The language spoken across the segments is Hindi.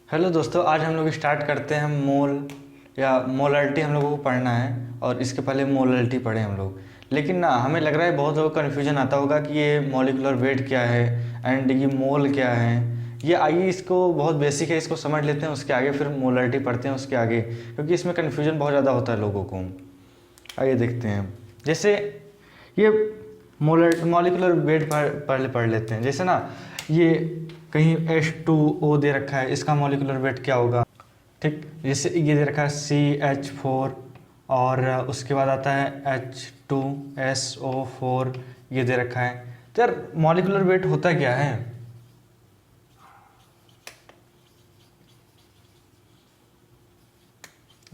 हेलो दोस्तों, आज हम लोग स्टार्ट करते हैं मोल या मोलरिटी हम लोगों को पढ़ना है। और इसके पहले मोलरिटी पढ़े हम लोग, लेकिन ना हमें लग रहा है बहुत लोगों को कन्फ्यूजन आता होगा कि ये मॉलिक्यूलर वेट क्या है एंड ये मोल क्या है। ये आइए इसको बहुत बेसिक है, इसको समझ लेते हैं, उसके आगे फिर मोलरिटी पढ़ते हैं उसके आगे, क्योंकि इसमें कन्फ्यूजन बहुत ज़्यादा होता है लोगों को। आइए देखते हैं। जैसे ये मॉलिक्यूलर वेट पहले पढ़ लेते हैं। जैसे ना ये कहीं H2O दे रखा है, इसका मॉलिक्यूलर वेट क्या होगा। ठीक, जैसे ये दे रखा है CH4 और उसके बाद आता है H2SO4, ये दे रखा है। तो यार मॉलिक्यूलर वेट होता क्या है।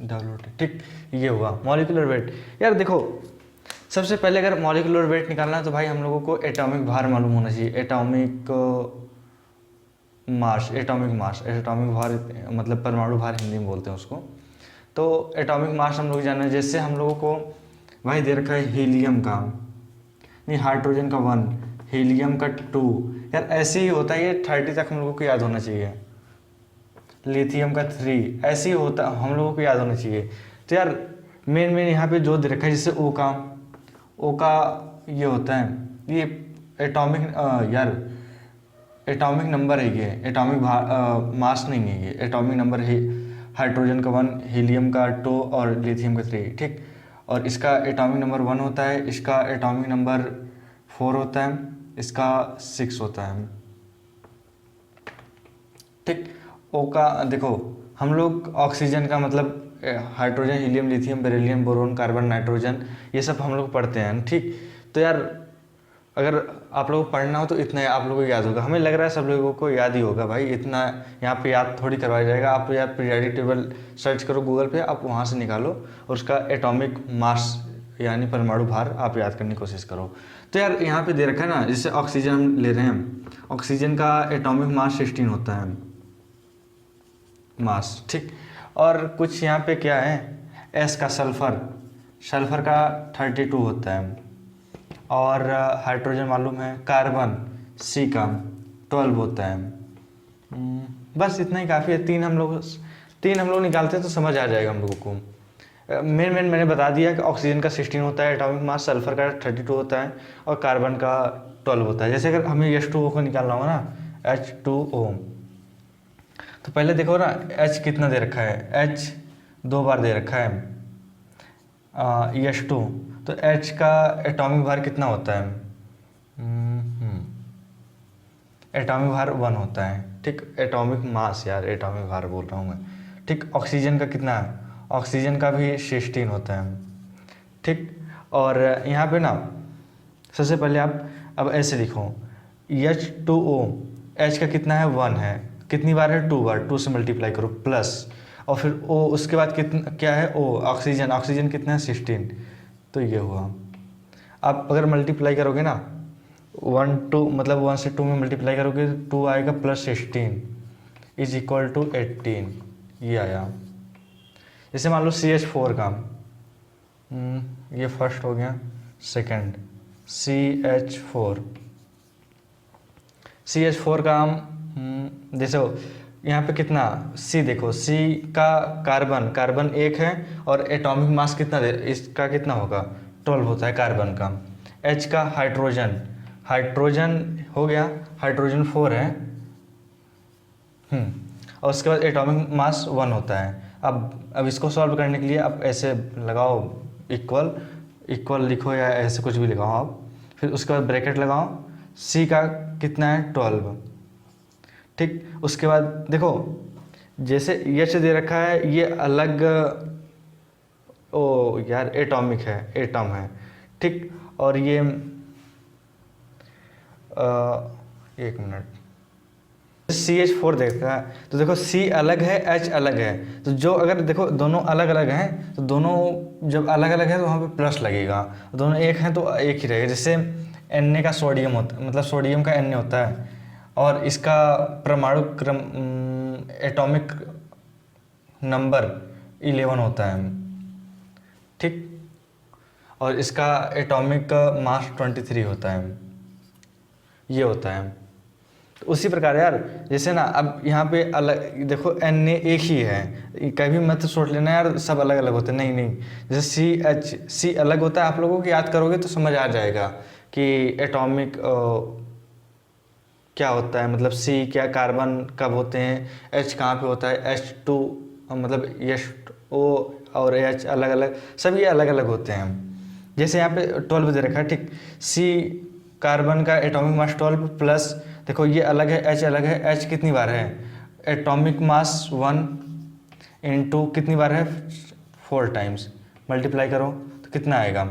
WT, ठीक, ये हुआ मॉलिक्यूलर वेट। यार देखो, सबसे पहले अगर मॉलिक्यूलर वेट निकालना है तो भाई हम लोगों को एटॉमिक भार मालूम होना चाहिए। एटॉमिक मास, एटॉमिक भार मतलब परमाणु भार हिंदी में बोलते हैं उसको। तो एटॉमिक मास हम लोग जाना है। जैसे हम लोगों को भाई दे रखा है हीलियम का, नहीं हाइड्रोजन का 1, हीलियम का 2। यार ऐसे ही होता है, ये 30 तक हम लोगों को याद होना चाहिए। लिथियम का 3, ऐसे ही होता हम लोगों को याद होना चाहिए। तो यार मेन यहाँ पे जो दे रखा है, जैसे ओ का ये होता है, ये एटॉमिक यार एटॉमिक नंबर है, ये एटॉमिक मास नहीं है, ये एटॉमिक नंबर है। हाइड्रोजन का 1, हीलियम का 2 और लिथियम का 3, ठीक। और इसका एटॉमिक नंबर 1 होता है, इसका एटॉमिक नंबर 4 होता है, इसका 6 होता है, ठीक। ओ का देखो, हम लोग ऑक्सीजन का मतलब hydrogen, helium, lithium, beryllium, boron, carbon, nitrogen, ये सब हम लोग पढ़ते हैं, ठीक। तो यार अगर आप लोगों को पढ़ना हो तो इतना ही आप लोगों को याद होगा। हमें लग रहा है सब लोगों को याद ही होगा भाई, इतना यहाँ पे याद थोड़ी करवाया जाएगा। आप यार पीरियोडिक टेबल सर्च करो गूगल पे, आप वहाँ से निकालो और उसका एटॉमिक मास यानी परमाणु भार आप याद करने की कोशिश करो। तो यार यहाँ पे दे रखा है ना, जैसे ऑक्सीजन हम ले रहे हैं, ऑक्सीजन का एटॉमिक मास 16 होता है मास, ठीक। और कुछ यहाँ पे क्या है, एस का सल्फर का 32 होता है। और हाइड्रोजन मालूम है, कार्बन सी का 12 होता है। बस इतना ही काफ़ी है। तीन हम लोग निकालते हैं तो समझ आ जाएगा हम लोगों को। मेन मैंने बता दिया कि ऑक्सीजन का 16 होता है एटॉमिक मास, सल्फर का 32 होता है और कार्बन का 12 होता है। जैसे अगर हमें H2O को निकालना होगा ना, H2O, तो पहले देखो ना H कितना दे रखा है, H 2 बार दे रखा है, H2, तो H का एटॉमिक भार कितना होता है, एटॉमिक भार 1 होता है, ठीक। एटॉमिक मास, यार एटॉमिक भार बोल रहा हूँ मैं, ठीक। ऑक्सीजन का कितना है, ऑक्सीजन का भी 16 होता है, ठीक। और यहाँ पे ना सबसे पहले आप अब ऐसे लिखो, H2O, H का कितना है, 1 है, कितनी बार है, 2 बार, 2 से मल्टीप्लाई करो प्लस, और फिर O उसके बाद कितना क्या है, O ऑक्सीजन कितना है, 16। तो ये हुआ। आप अगर मल्टीप्लाई करोगे ना 1 2 मतलब 1 से 2 में मल्टीप्लाई करोगे तो 2 आएगा प्लस 16 इज इक्वल टू 18, ये आया। जैसे मान लो CH4 का, ये फर्स्ट हो गया, सेकंड CH4 का जैसे यहाँ पे कितना C, देखो C का कार्बन 1 है और एटॉमिक मास कितना इसका कितना होगा, 12 होता है कार्बन का। H का हाइड्रोजन हो गया, हाइड्रोजन 4 है, और उसके बाद एटॉमिक मास 1 होता है। अब इसको सॉल्व करने के लिए आप ऐसे लगाओ, इक्वल लिखो या ऐसे कुछ भी लगाओ आप, फिर उसके बाद ब्रैकेट लगाओ, C का कितना है, 12, ठीक। उसके बाद देखो, जैसे H दे रखा है, ये अलग यार एटॉमिक है, एटम है, ठीक। और ये एक मिनट, CH4 देखा है तो देखो C अलग है, H अलग है, तो जो अगर देखो दोनों अलग अलग हैं तो दोनों जब अलग अलग है तो वहाँ पे प्लस लगेगा, दोनों एक हैं तो एक ही रहेगा। जैसे Na का सोडियम होता है, मतलब सोडियम का Na होता है और इसका परमाणु क्रम एटॉमिक नंबर 11 होता है, ठीक। और इसका एटॉमिक मास 23 होता है, ये होता है। उसी प्रकार यार, जैसे ना अब यहाँ पे अलग देखो, एन ए एक ही है, कभी मत सोच लेना यार सब अलग अलग होते हैं, नहीं नहीं। जैसे सी एच, सी अलग होता है, आप लोगों को याद करोगे तो समझ आ जाएगा कि एटॉमिक क्या होता है, मतलब सी क्या, कार्बन कब होते हैं, एच कहाँ पे होता है, एच टू मतलब एच ओ और एच अलग अलग, सब ये अलग अलग होते हैं। जैसे यहाँ पे 12 दे रखा है, ठीक, सी कार्बन का एटॉमिक मास 12 प्लस, देखो ये अलग है, एच अलग है, एच कितनी बार है, एटॉमिक मास 1 इंटू कितनी बार है, 4 टाइम्स, मल्टीप्लाई करो तो कितना आएगा,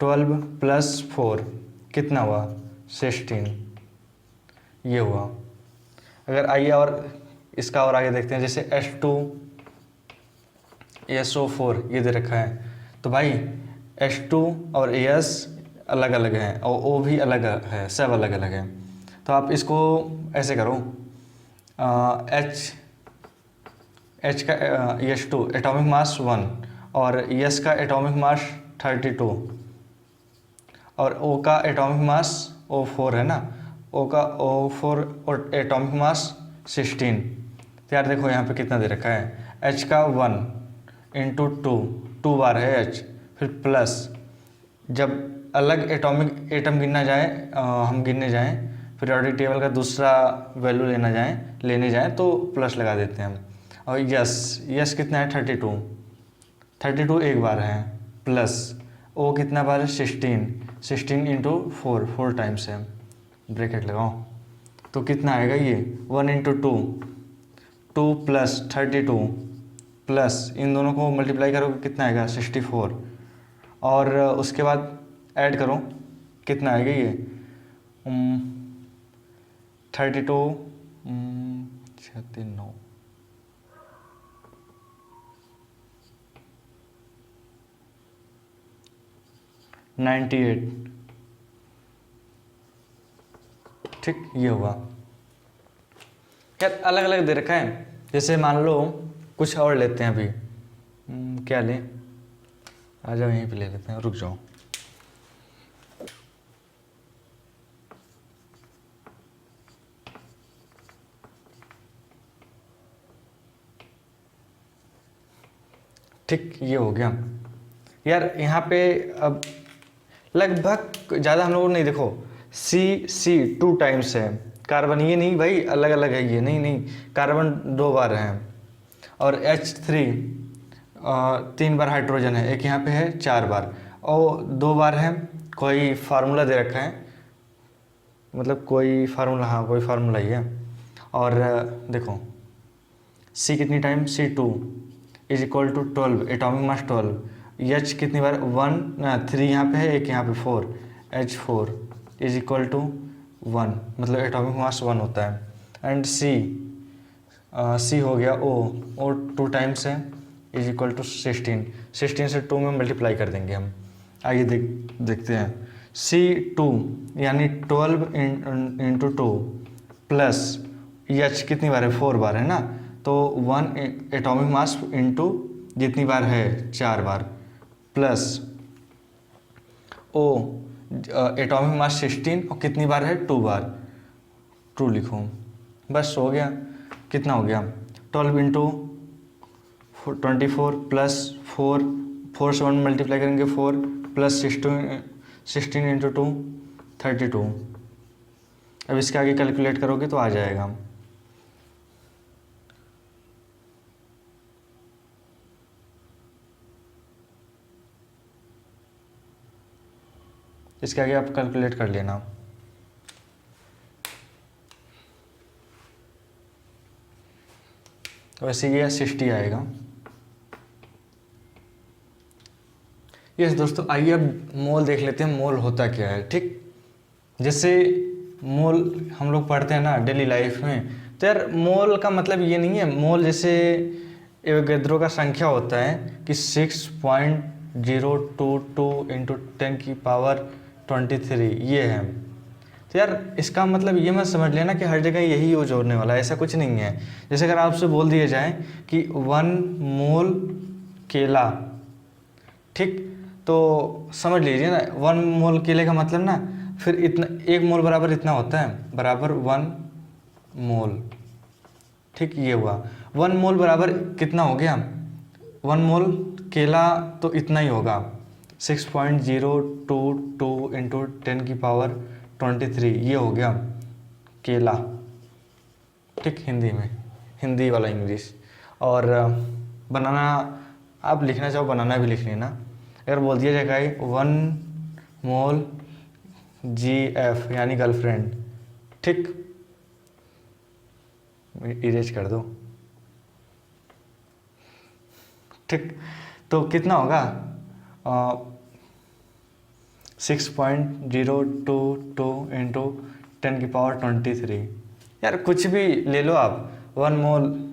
12 प्लस 4 कितना हुआ, 16, ये हुआ। अगर आइए और इसका और आगे देखते हैं, जैसे H2SO4 ये दे रखा है, तो भाई H2 और AS अलग अलग हैं और O भी अलग है, सब अलग अलग है। तो आप इसको ऐसे करो, H का H2 एटॉमिक मास 1 और S का एटॉमिक मास 32 और O का एटॉमिक मास O4 है ना, O का O4 और एटॉमिक मास 16। तो यार देखो यहाँ पे कितना दे रखा है, H का 1 इंटू 2 बार है H, फिर प्लस, जब अलग एटॉमिक एटम गिनना जाए, हम गिनने जाएँ, पीरियोडिक टेबल का दूसरा वैल्यू लेने जाएँ तो प्लस लगा देते हैं हम। और यस कितना है, 32 एक बार है, प्लस ओ कितना बार है, 16 इंटू 4 टाइम्स है, ब्रैकेट लगाओ तो कितना आएगा ये, 1 इंटू 2 प्लस 32 प्लस इन दोनों को मल्टीप्लाई करोगे कितना आएगा, 64, और उसके बाद ऐड करो कितना आएगा ये, 32 9 98, ठीक, ये हुआ। यार अलग अलग दे रखा है, जैसे मान लो कुछ और लेते हैं अभी, क्या लें, आ जाओ यहीं पे ले लेते हैं, रुक जाओ। ठीक, ये हो गया। यार यहाँ पे अब लगभग ज़्यादा हम लोगों ने नहीं, देखो सी 2 टाइम्स है, कार्बन ये नहीं भाई अलग अलग है, ये नहीं, कार्बन 2 बार है, और H3 3 बार हाइड्रोजन है, एक यहाँ पे है 4 बार, और 2 बार है, कोई फार्मूला दे रखा है, मतलब कोई फार्मूला, हाँ कोई फार्मूला ही है। और देखो सी कितनी time, C2 is equal to 12 atomic mass 12, H कितनी बार, 3 यहाँ पे है, एक यहाँ पे 4, H4 इज इक्वल टू 1, मतलब एटॉमिक मास 1 होता है। एंड C हो गया O 2 टाइम्स है, इज इक्वल टू 16 से 2 में मल्टीप्लाई कर देंगे हम। आइए देखते हैं, C2 यानी 12 इंटू 2 प्लस H कितनी बार है, 4 बार है ना, तो 1 एटॉमिक मास इंटू जितनी बार है 4 बार, प्लस O एटॉमिक मास 16 और कितनी बार है, 2 बार, 2 लिखो, बस हो गया। कितना हो गया, 12 इंटू 24 प्लस 4 से 1 मल्टीप्लाई करेंगे 4 प्लस 16 इंटू 2 32। अब इसके आगे कैलकुलेट करोगे तो आ जाएगा, इसके आगे आप कैलकुलेट कर लेना। वैसे ये 60 आएगा। यस दोस्तों, आइए अब मोल देख लेते हैं, मोल होता क्या है। ठीक, जैसे मोल हम लोग पढ़ते हैं ना डेली लाइफ में, तो यार मोल का मतलब ये नहीं है, मोल जैसे एवोगैड्रो का संख्या होता है कि 6.022 इंटू 10 की पावर 23 ये है। तो यार इसका मतलब ये मत समझ लेना कि हर जगह यही यूज होने वाला है, ऐसा कुछ नहीं है। जैसे अगर आपसे बोल दिया जाए कि 1 मोल केला, ठीक, तो समझ लीजिए ना 1 मोल केले का मतलब ना फिर इतना 1 मोल बराबर इतना होता है, बराबर 1 मोल। ठीक, ये हुआ 1 मोल बराबर कितना हो गया, 1 मोल केला तो इतना ही होगा 6.022 इंटू 10⁻23, ये हो गया केला। ठीक, हिंदी में, हिंदी वाला इंग्लिश। और बनाना आप लिखना चाहो बनाना भी लिख लेना। अगर बोल दिया जाएगा 1 मोल GF यानी गर्लफ्रेंड, ठीक, इरेज कर दो। ठीक, तो कितना होगा 6.022 इंटू 10⁻23। यार कुछ भी ले लो आप, 1 मोल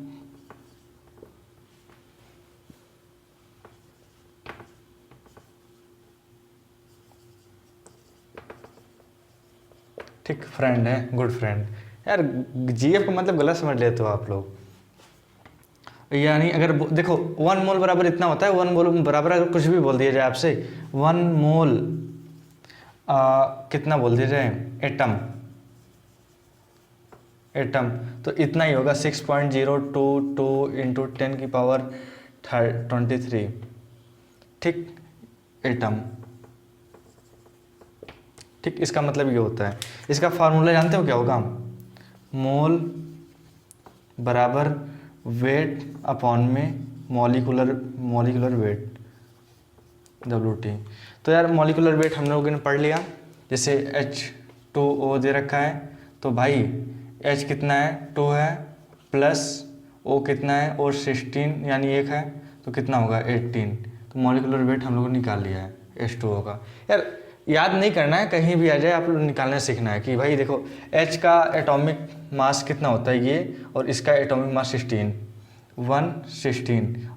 ठीक, फ्रेंड है, गुड फ्रेंड। यार GF का मतलब गलत समझ लेते हो आप लोग। यानी अगर देखो 1 मोल बराबर इतना होता है, 1 मोल बराबर अगर कुछ भी बोल दिया जाए आपसे 1 मोल कितना बोल दिया जाए, एटम, एटम तो इतना ही होगा 6.022 इंटू 10⁻23। ठीक, एटम। ठीक, इसका मतलब ये होता है। इसका फार्मूला जानते हो क्या होगा, मोल बराबर वेट अपॉन में मॉलिकुलर वेट WT। तो यार मॉलिकुलर वेट हम लोगों ने पढ़ लिया। जैसे H2O दे रखा है तो भाई H कितना है 2 है, प्लस O कितना है और 16 यानी 1 है, तो कितना होगा 18। तो मॉलिकुलर वेट हम लोगों ने निकाल लिया है H2O का। यार याद नहीं करना है, कहीं भी आ जाए आप लोग निकालना सीखना है कि भाई देखो H का एटॉमिक मास कितना होता है ये, और इसका एटॉमिक मास 16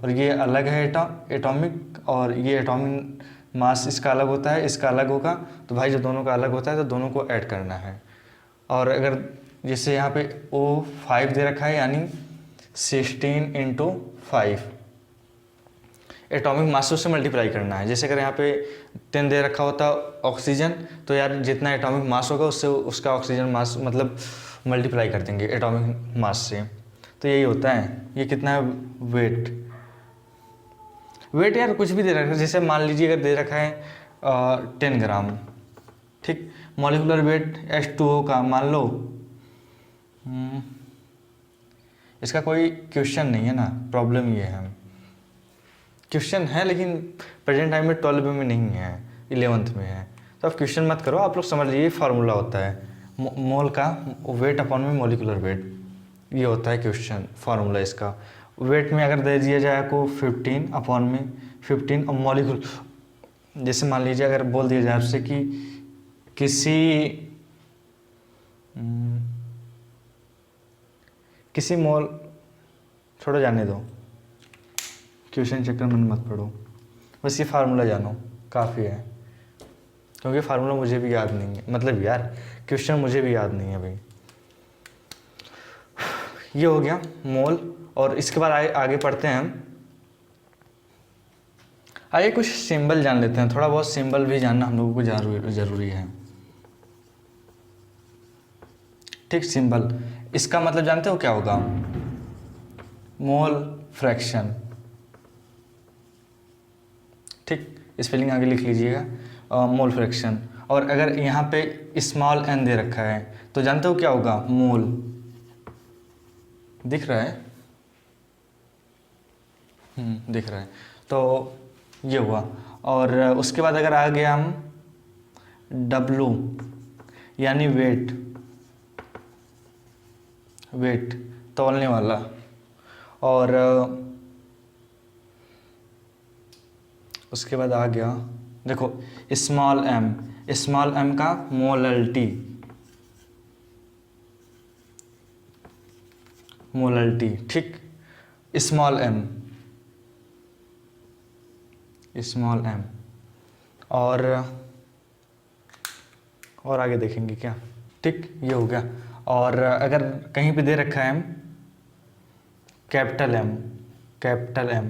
और ये अलग है एटॉमिक, और ये एटॉमिक मास इसका अलग होता है, इसका अलग होगा। तो भाई जब दोनों का अलग होता है तो दोनों को ऐड करना है। और अगर जैसे यहाँ पे O5 दे रखा है यानी 16 इंटू 5 एटॉमिक मास से मल्टीप्लाई करना है। जैसे अगर यहाँ पे 10 दे रखा होता ऑक्सीजन, तो यार जितना एटॉमिक मास होगा उससे उसका ऑक्सीजन मास मतलब मल्टीप्लाई कर देंगे एटॉमिक मास से। तो यही होता है। ये कितना है वेट, वेट यार कुछ भी दे रखा है, जैसे मान लीजिए अगर दे रखा है 10 ग्राम, ठीक, मॉलिकुलर वेट H2O का मान लो, इसका कोई क्वेश्चन नहीं है ना, प्रॉब्लम ये है, क्वेश्चन है लेकिन प्रेजेंट टाइम में 12 में नहीं है, 11th में है। तो आप क्वेश्चन मत करो, आप लोग समझ लीजिए फार्मूला होता है मोल का वेट अपॉन में मॉलिकुलर वेट, ये होता है क्वेश्चन फार्मूला इसका। वेट में अगर दे दिया जाए आपको 15 अपॉन में 15 और मॉलिक्यूल, जैसे मान लीजिए अगर बोल दिया जाए आपसे कि किसी मोल, छोड़ो जाने दो, क्वेश्चन चक्कर में मत पढ़ो, बस ये फार्मूला जानो काफ़ी है, क्योंकि फार्मूला मुझे भी याद नहीं है, मतलब यार क्वेश्चन मुझे भी याद नहीं है भाई। ये हो गया मोल। और इसके बाद आगे पढ़ते हैं हम, आइए कुछ सिंबल जान लेते हैं, थोड़ा बहुत सिंबल भी जानना हम लोगों को ज़रूरी है। ठीक, सिंबल इसका मतलब जानते हो क्या होगा, मोल फ्रैक्शन। ठीक, स्पेलिंग आगे लिख लीजिएगा, मोल फ्रैक्शन। और अगर यहाँ पे स्मॉल n दे रखा है तो जानते हो क्या होगा, मोल, दिख रहा है, दिख रहा है, तो ये हुआ। और उसके बाद अगर आ गया हम W यानी वेट तौलने वाला, और उसके बाद आ गया देखो स्मॉल m का मोलल्टी, ठीक, स्मॉल m, और आगे देखेंगे क्या। ठीक, ये हो गया। और अगर कहीं पे दे रखा है कैपिटल M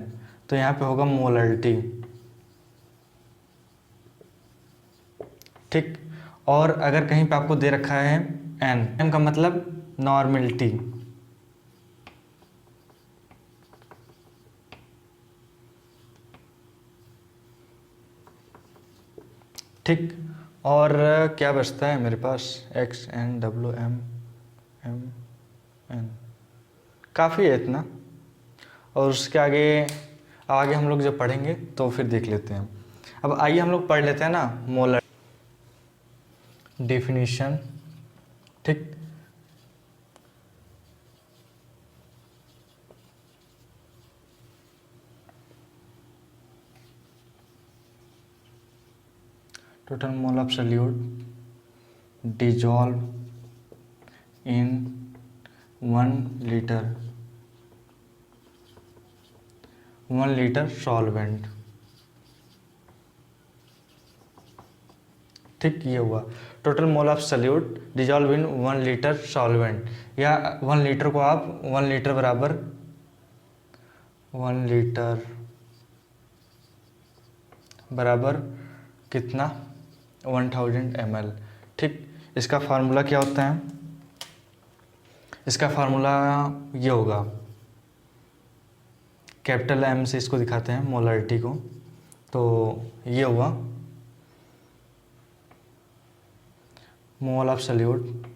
तो यहाँ पे होगा मोलल्टी। ठीक, और अगर कहीं पे आपको दे रखा है M का मतलब नॉर्मलिटी, ठीक। और क्या बचता है मेरे पास, X N W M M N, काफ़ी है इतना। और उसके आगे आगे हम लोग जब पढ़ेंगे तो फिर देख लेते हैं। अब आइए हम लोग पढ़ लेते हैं ना मोलर डेफिनेशन, ठीक। Total mole of solute dissolve in 1 litre solvent, ठीक। ये हुआ total mole of solute dissolve in 1 litre solvent, या 1 लीटर को आप 1 लीटर बराबर 1 लीटर बराबर कितना 1000 ml, ठीक। इसका फार्मूला क्या होता है, इसका फार्मूला ये होगा, कैपिटल एम से इसको दिखाते हैं मोलरिटी को, तो ये हुआ मोल ऑफ सॉल्यूट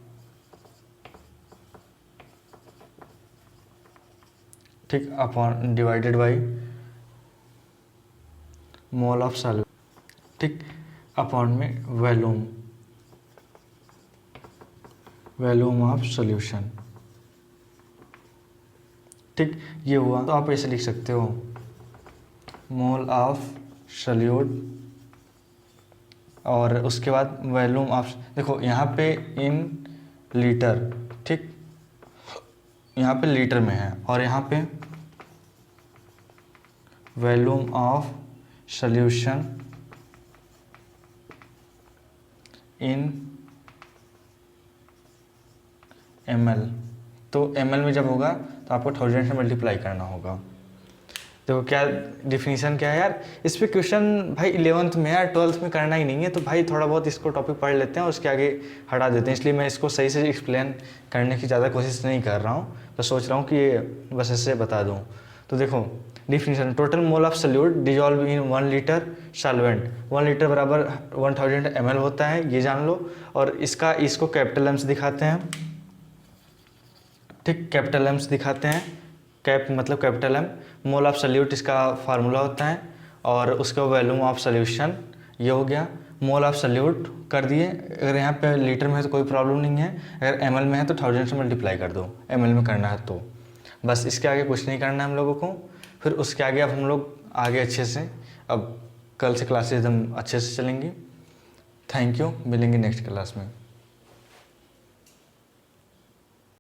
ठीक upon divided by mole of solute, ठीक, अपॉन में वॉल्यूम ऑफ सॉल्यूशन, ठीक। ये हुआ, तो आप ऐसे लिख सकते हो मोल ऑफ सॉल्यूट और उसके बाद वॉल्यूम ऑफ, देखो यहाँ पे इन लीटर, ठीक, यहाँ पे लीटर में है और यहाँ पे volume of solution in ml, तो ml में जब होगा तो आपको 1000 से मल्टीप्लाई करना होगा। देखो क्या डिफिनीशन क्या है यार, इस पे क्वेश्चन भाई 11th में या 12th में करना ही नहीं है, तो भाई थोड़ा बहुत इसको टॉपिक पढ़ लेते हैं, उसके आगे हटा देते हैं। इसलिए मैं इसको सही से एक्सप्लेन करने की ज़्यादा कोशिश नहीं कर रहा हूँ, तो सोच रहा हूँ कि ये बस ऐसे बता दूँ। तो देखो definition, total mole of solute dissolve in 1 litre solvent, 1 litre बराबर 1000 ml होता है, ये जान लो। और इसको कैपिटल एम से दिखाते हैं, ठीक, कैपिटल एम से दिखाते हैं, कैप मतलब capital M. Mole of solute इसका फार्मूला होता है, और उसका वॉल्यूम ऑफ सॉल्यूशन ये हो गया। मोल ऑफ सॉल्यूट कर दिए, अगर यहाँ पे लीटर में है तो कोई प्रॉब्लम नहीं है, अगर ml में है तो 1000 से मल्टीप्लाई कर दो, ml में करना है तो बस, इसके आगे कुछ नहीं करना है हम लोगों को। फिर उसके आगे अब हम लोग आगे अच्छे से, अब कल से क्लासेस एकदम अच्छे से चलेंगी। थैंक यू, मिलेंगे नेक्स्ट क्लास में।